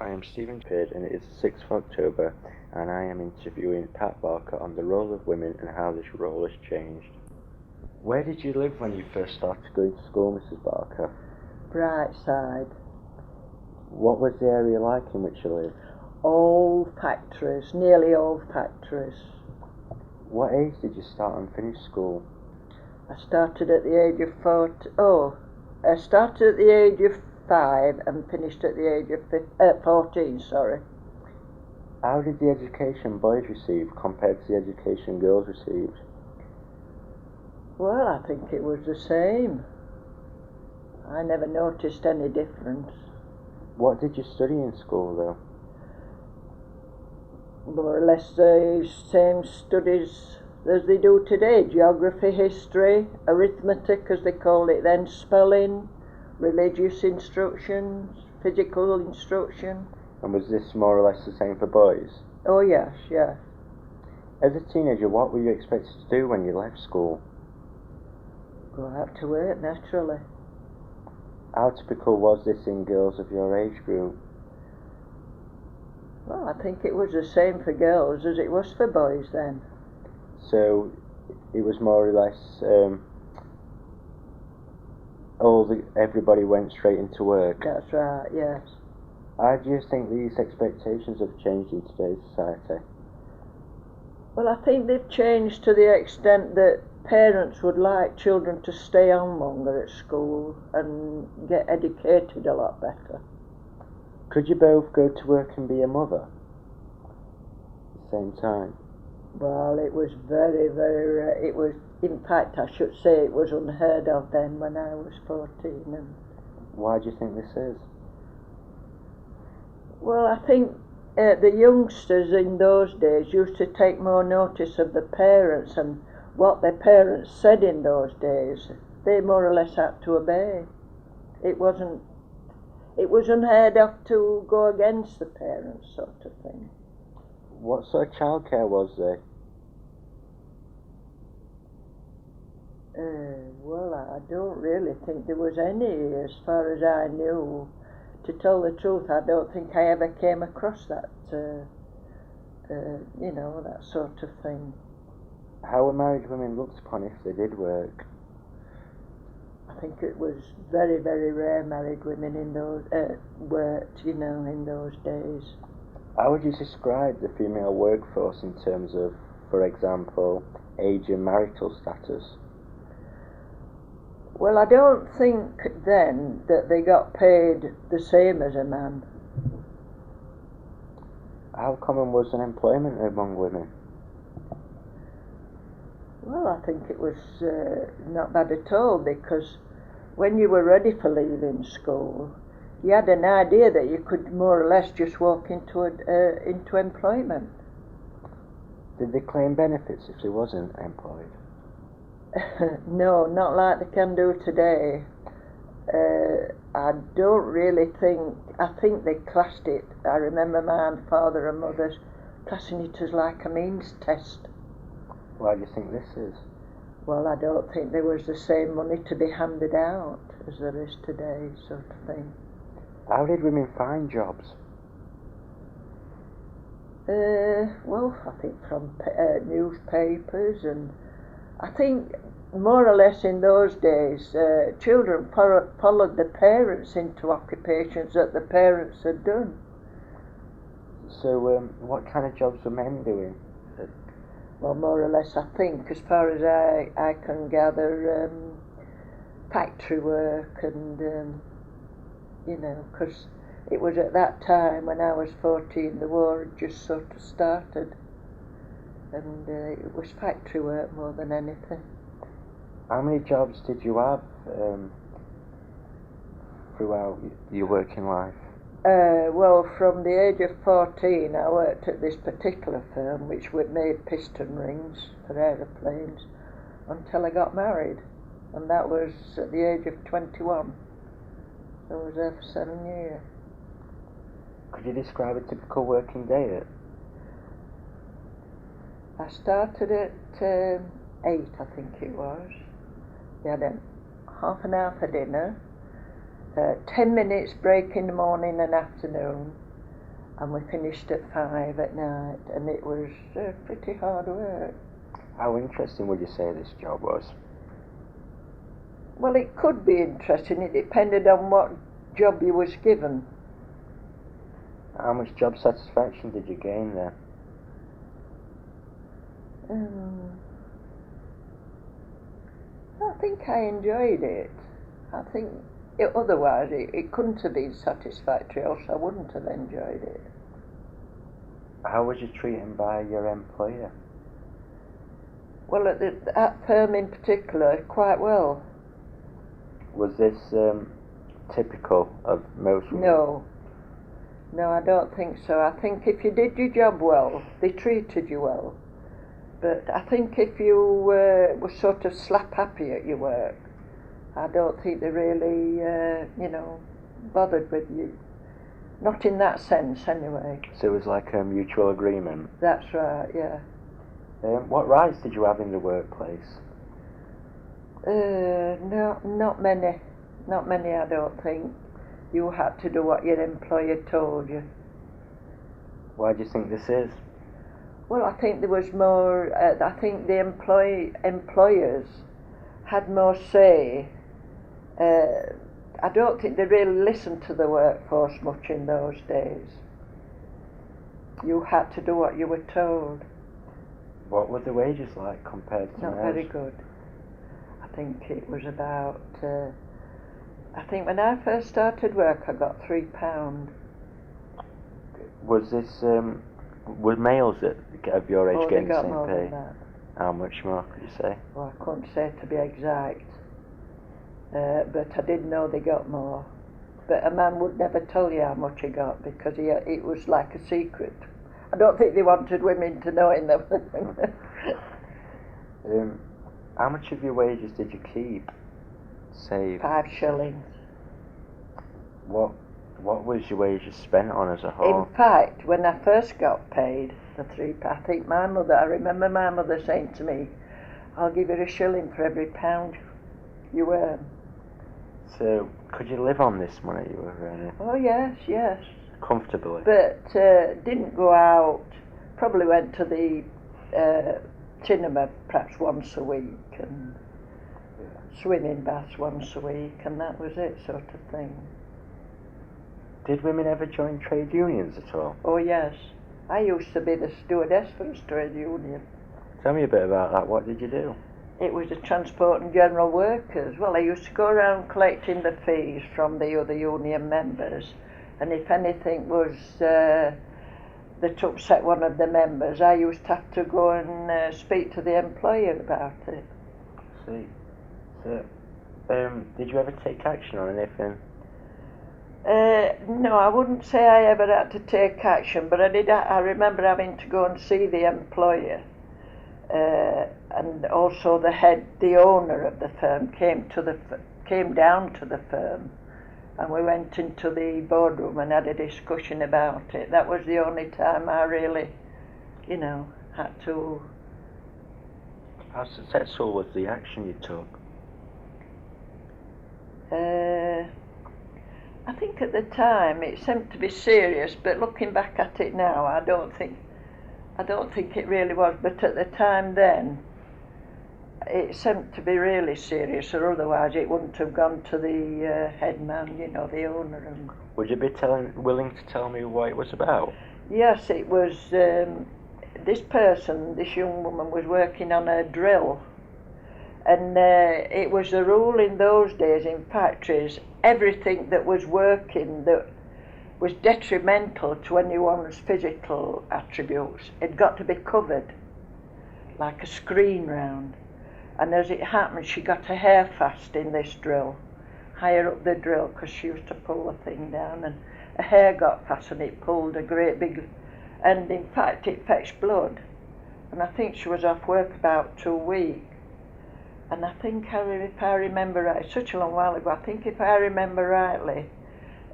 I am Stephen Pidd and it is the 6th of October and I am interviewing Pat Barker on the role of women and how this role has changed. Where did you live when you first started going to school, Mrs. Barker? Brightside. What was the area like in which you lived? Old factories, nearly old factories. What age did you start and finish school? I started at the age of 5 and finished at the age of 14, sorry. How did the education boys receive compared to the education girls received? Well, I think it was the same. I never noticed any difference. What did you study in school though? More or less the same studies as they do today. Geography, history, arithmetic as they called it then, spelling, religious instructions, physical instruction. And was this more or less the same for boys? Oh yes. As a teenager, what were you expected to do when you left school? Go out to work, naturally. How typical was this in girls of your age group? Well, I think it was the same for girls as it was for boys then. So it was more or less everybody went straight into work. That's right, yes. How do you think these expectations have changed in today's society? Well, I think they've changed to the extent that parents would like children to stay on longer at school and get educated a lot better. Could you both go to work and be a mother at the same time? Well, it was very, very rare. It was, in fact, I should say it was unheard of then when I was 14. And why do you think this is? well, I think the youngsters in those days used to take more notice of the parents and what their parents said in those days. They more or less had to obey. It was unheard of to go against the parents, sort of thing. What sort of childcare was there? Well, I don't really think there was any, as far as I knew. To tell the truth, I don't think I ever came across that, that sort of thing. How were married women looked upon if they did work? I think it was very, very rare married women in those worked, in those days. How would you describe the female workforce in terms of, for example, age and marital status? Well, I don't think then that they got paid the same as a man. How common was unemployment among women? Well, I think it was not bad at all, because when you were ready for leaving school, you had an idea that you could more or less just walk into employment. Did they claim benefits if they wasn't employed? No, not like they can do today. I don't really think, I think they classed it, I remember my father and mother classing it as like a means test. Why do you think this is? Well, I don't think there was the same money to be handed out as there is today, sort of thing. How did women find jobs? Well, I think from newspapers, and I think more or less in those days children followed the parents into occupations that the parents had done. So what kind of jobs were men doing? Well, more or less, I think, as far as I can gather, factory work and, because it was at that time when I was 14, the war had just sort of started, and it was factory work more than anything. How many jobs did you have throughout your working life? Well, from the age of 14, I worked at this particular firm which made piston rings for aeroplanes until I got married, and that was at the age of 21. So I was there for 7 years. Could you describe a typical working day? I started at 8, I think it was. We had half an hour for dinner, 10 minutes break in the morning and afternoon, and we finished at 5 at night, and it was pretty hard work. How interesting would you say this job was? Well, it could be interesting. It depended on what job you was given. How much job satisfaction did you gain there? I think I enjoyed it. I think otherwise it couldn't have been satisfactory, else I wouldn't have enjoyed it. How was you treated by your employer? Well, at that firm in particular, quite well. Was this typical of most women? No, I don't think so. I think if you did your job well, they treated you well. But I think if you were sort of slap happy at your work, I don't think they really, bothered with you. Not in that sense, anyway. So it was like a mutual agreement? That's right, yeah. What rights did you have in the workplace? No, not many. Not many, I don't think. You had to do what your employer told you. Why do you think this is? Well, I think there was more. I think the employers had more say. I don't think they really listened to the workforce much in those days. You had to do what you were told. What were the wages like compared to Not now? very good. I think it was about. I think when I first started work, I got £3. Was this? Were males of your age getting the got same more pay? than that. How much more could you say? Well, I couldn't say to be exact, but I did know they got more. But a man would never tell you how much he got because it was like a secret. I don't think they wanted women to know in them. How much of your wages did you keep? Save? 5 shillings. What was your wages spent on as a whole? In fact, when I first got paid the £3, I think I remember my mother saying to me, "I'll give you a shilling for every £1 you earn." So, could you live on this money you were earning? Oh yes, yes. Comfortably? But didn't go out, probably went to the cinema perhaps once a week and swimming baths once a week, and that was it, sort of thing. Did women ever join trade unions at all? Oh yes, I used to be the stewardess for a trade union. Tell me a bit about that. What did you do? It was the transport and general workers. Well, I used to go around collecting the fees from the other union members, and if anything was that upset one of the members, I used to have to go and speak to the employer about it. See. So, did you ever take action on anything? No, I wouldn't say I ever had to take action, but I remember having to go and see the employer, and also the owner of the firm came down to the firm, and we went into the boardroom and had a discussion about it. That was the only time I really, had to. How successful was the action you took? I think at the time it seemed to be serious, but looking back at it now, I don't think it really was. But at the time then, it seemed to be really serious, or otherwise it wouldn't have gone to the head man, the owner. And would you be willing to tell me what it was about? yes, it was. This young woman was working on a drill. And it was a rule in those days in factories, everything that was working that was detrimental to anyone's physical attributes, it got to be covered, like a screen round. And as it happened, she got her hair fast in this drill, higher up the drill, because she used to pull the thing down, and her hair got fast and it pulled a great big, and in fact it fetched blood. And I think she was off work about 2 weeks. And I think, if I remember right, such a long while ago, I think if I remember rightly,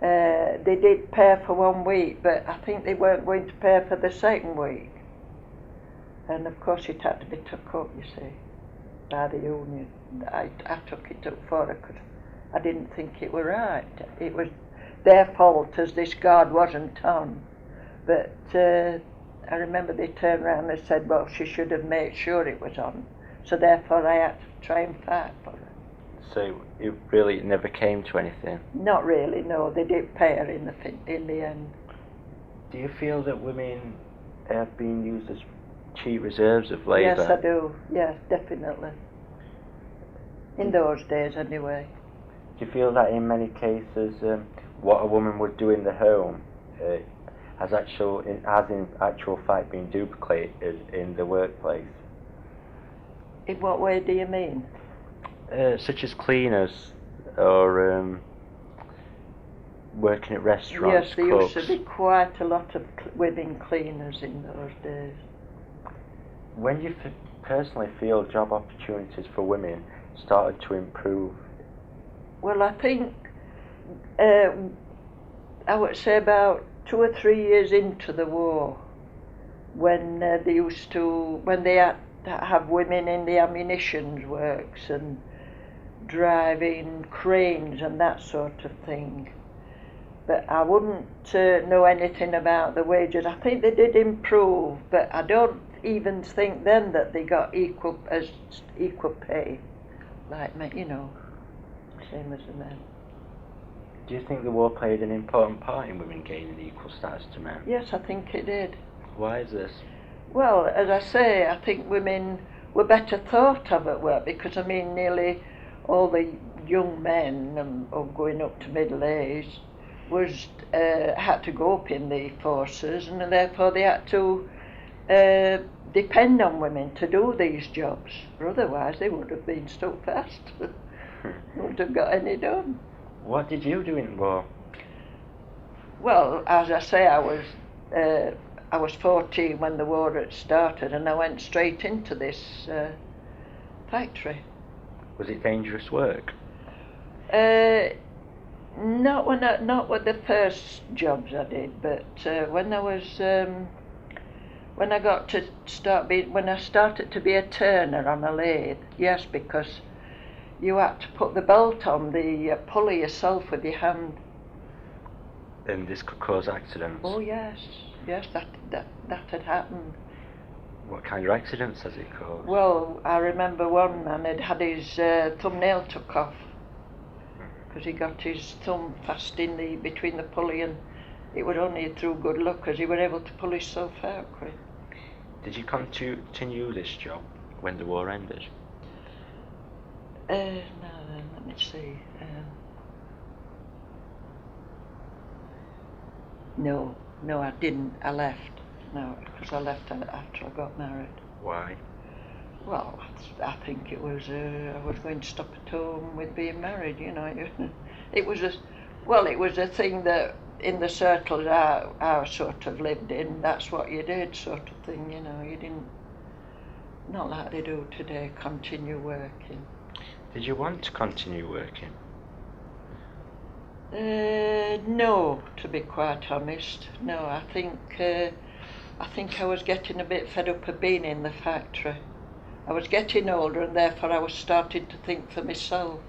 they did pay for 1 week, but I think they weren't going to pay for the second week. And of course it had to be took up, you see, by the union. I took it up for her because I didn't think it were right. It was their fault as this guard wasn't on. But I remember they turned around and said, well, she should have made sure it was on. So therefore I had to try and fight for her. So it really never came to anything? Not really, no. They didn't pay her in the end. Do you feel that women have been used as cheap reserves of labour? Yes, I do. Yes, definitely. In those days, anyway. Do you feel that in many cases what a woman would do in the home has in actual fact been duplicated in the workplace? In what way do you mean? Such as cleaners or working at restaurants, Yes, there cooks. used to be quite a lot of women cleaners in those days. When do you personally feel job opportunities for women started to improve? Well, I think I would say about 2 or 3 years into the war, when they had to have women in the ammunition works and driving cranes and that sort of thing. But I wouldn't know anything about the wages. I think they did improve, but I don't even think then that they got equal pay, like men, same as the men. Do you think the war played an important part in women gaining equal status to men? Yes, I think it did. Why is this? Well, as I say, I think women were better thought of at work because, nearly all the young men going up to middle age had to go up in the forces, and therefore they had to depend on women to do these jobs. Or otherwise they would have been stuck fast. Wouldn't have got any done. What did you do in the war? Well, as I say, I was 14 when the war had started, and I went straight into this factory. Was it dangerous work? Not with the first jobs I did, but when I started to be a turner on a lathe, yes, because you had to put the belt on the pulley yourself with your hand. And this could cause accidents? Oh yes, that had happened. What kind of accidents has it caused? Well, I remember one man had his thumbnail took off because he got his thumb fast between the pulley, and it was only through good luck because he was able to pull himself out quick. Did you continue this job when the war ended? No, let me see. No, I didn't. I left. No, because I left after I got married. Why? Well, I think it was I was going to stop at home with being married. It was a thing that in the circles I sort of lived in. That's what you did, sort of thing. You didn't, not like they do today, continue working. Did you want to continue working? No, to be quite honest. No, I think I was getting a bit fed up of being in the factory. I was getting older, and therefore I was starting to think for myself.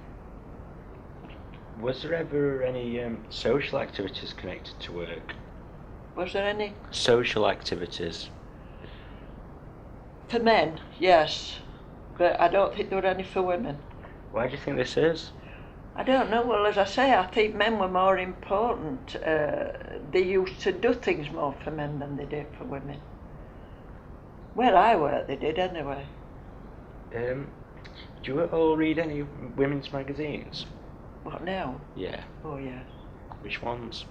Was there ever any social activities connected to work? Was there any? Social activities? For men, yes. But I don't think there were any for women. Why do you think this is? I don't know. Well, as I say, I think men were more important. They used to do things more for men than they did for women. Where I worked, they did anyway. Do you all read any women's magazines? What now? Yeah. Oh, yes. Which ones?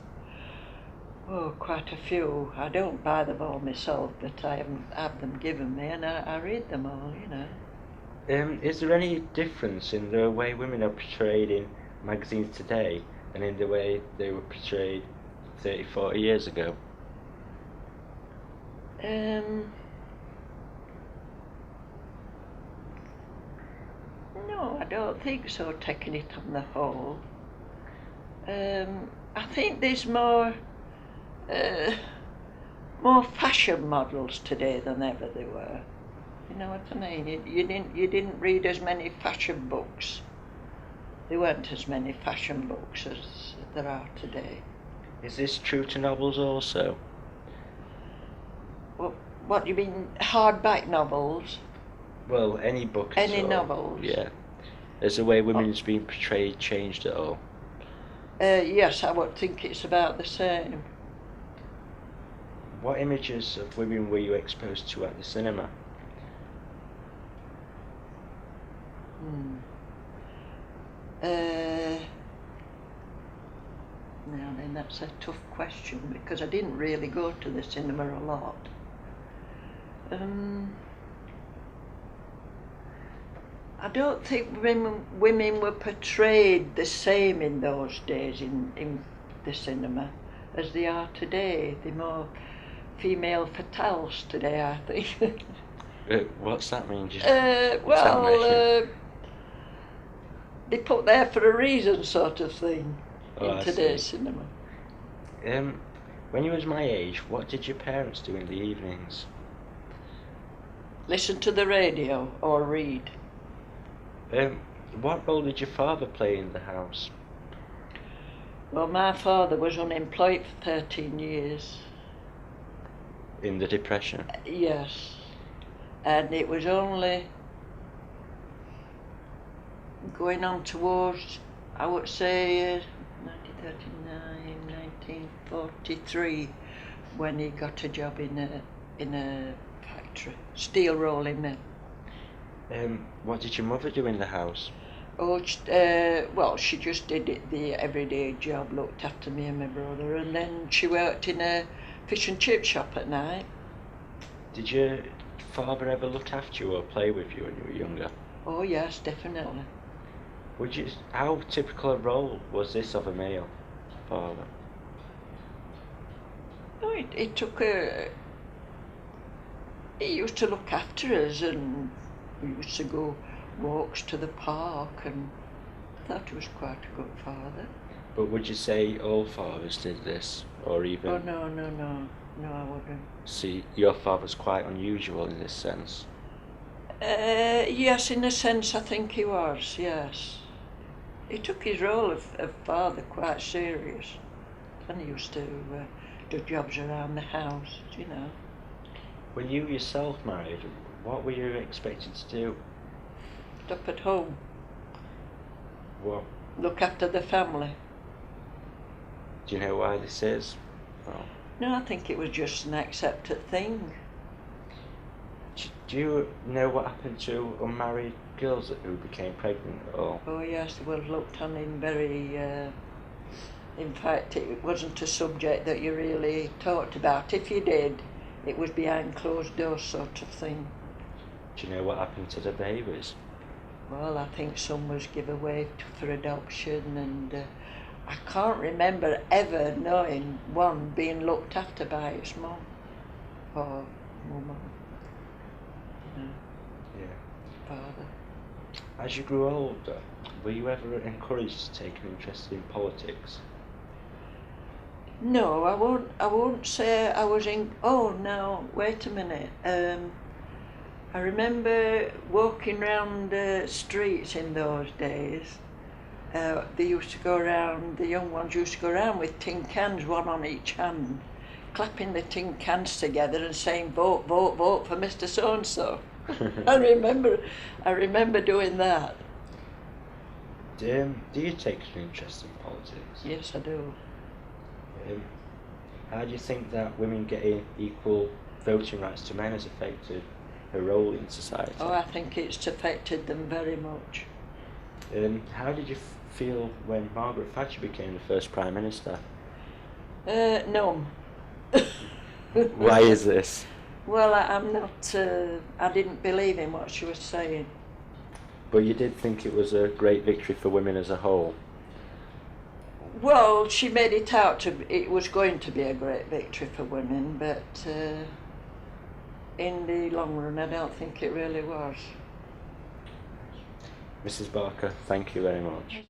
Oh, quite a few. I don't buy them all myself, but I have them given me, and I read them all, Is there any difference in the way women are portrayed in magazines today and in the way they were portrayed 30, 40 years ago? No, I don't think so, taking it on the whole. I think there's more fashion models today than ever there were. You know what I mean? You didn't read as many fashion books. There weren't as many fashion books as there are today. Is this true to novels also? What do you mean, hardback novels? Well, any book at Any all. novels? Yeah. Has the way women's been portrayed changed at all? Yes, I would think it's about the same. What images of women were you exposed to at the cinema? Now then, that's a tough question because I didn't really go to the cinema a lot. I don't think women were portrayed the same in those days in the cinema as they are today. They're more female fatales today, I think. What's that mean? They put there for a reason, sort of thing, in today's cinema. When you was my age, what did your parents do in the evenings? Listen to the radio or read. What role did your father play in the house? Well, my father was unemployed for 13 years. In the Depression? Yes. And it was only going on towards, I would say, 1939, 1943, when he got a job in a factory, steel rolling mill. What did your mother do in the house? Oh, well, she just did the everyday job, looked after me and my brother, and then she worked in a fish and chip shop at night. Did your father ever look after you or play with you when you were younger? Oh yes, definitely. How typical a role was this of a male father? Oh, he used to look after us, and we used to go walks to the park, and I thought he was quite a good father. But would you say all fathers did this, or even? Oh no, I wouldn't. See, your father's quite unusual in this sense. Yes, in a sense, I think he was. Yes, he took his role of father quite serious, and he used to do jobs around the house, you know. When you yourself married, what were you expected to do? Stop at home. What? Look after the family. Do you know why this is? Well, no, I think it was just an accepted thing. Do you know what happened to unmarried girls who became pregnant at all? Oh yes, they were looked on in very... in fact, it wasn't a subject that you really talked about. If you did, it was behind closed doors sort of thing. Do you know what happened to the babies? Well, I think some was given away for adoption, and I can't remember ever knowing one being looked after by its mum or mum. Yeah. Father. As you grew older, were you ever encouraged to take an interest in politics? No, I won't say I was in... Oh, no, wait a minute. I remember walking round the streets in those days. They used to go around, the young ones used to go around with tin cans, one on each hand, clapping the tin cans together and saying, vote, vote, vote for Mr. So-and-so. I remember doing that. Do you take an interest in politics? Yes, I do. How do you think that women getting equal voting rights to men has affected her role in society? Oh, I think it's affected them very much. How did you feel when Margaret Thatcher became the first Prime Minister? Numb. Why is this? Well, I'm not... I didn't believe in what she was saying. But you did think it was a great victory for women as a whole? Well, she made it out it was going to be a great victory for women, but in the long run, I don't think it really was. Mrs. Barker, thank you very much.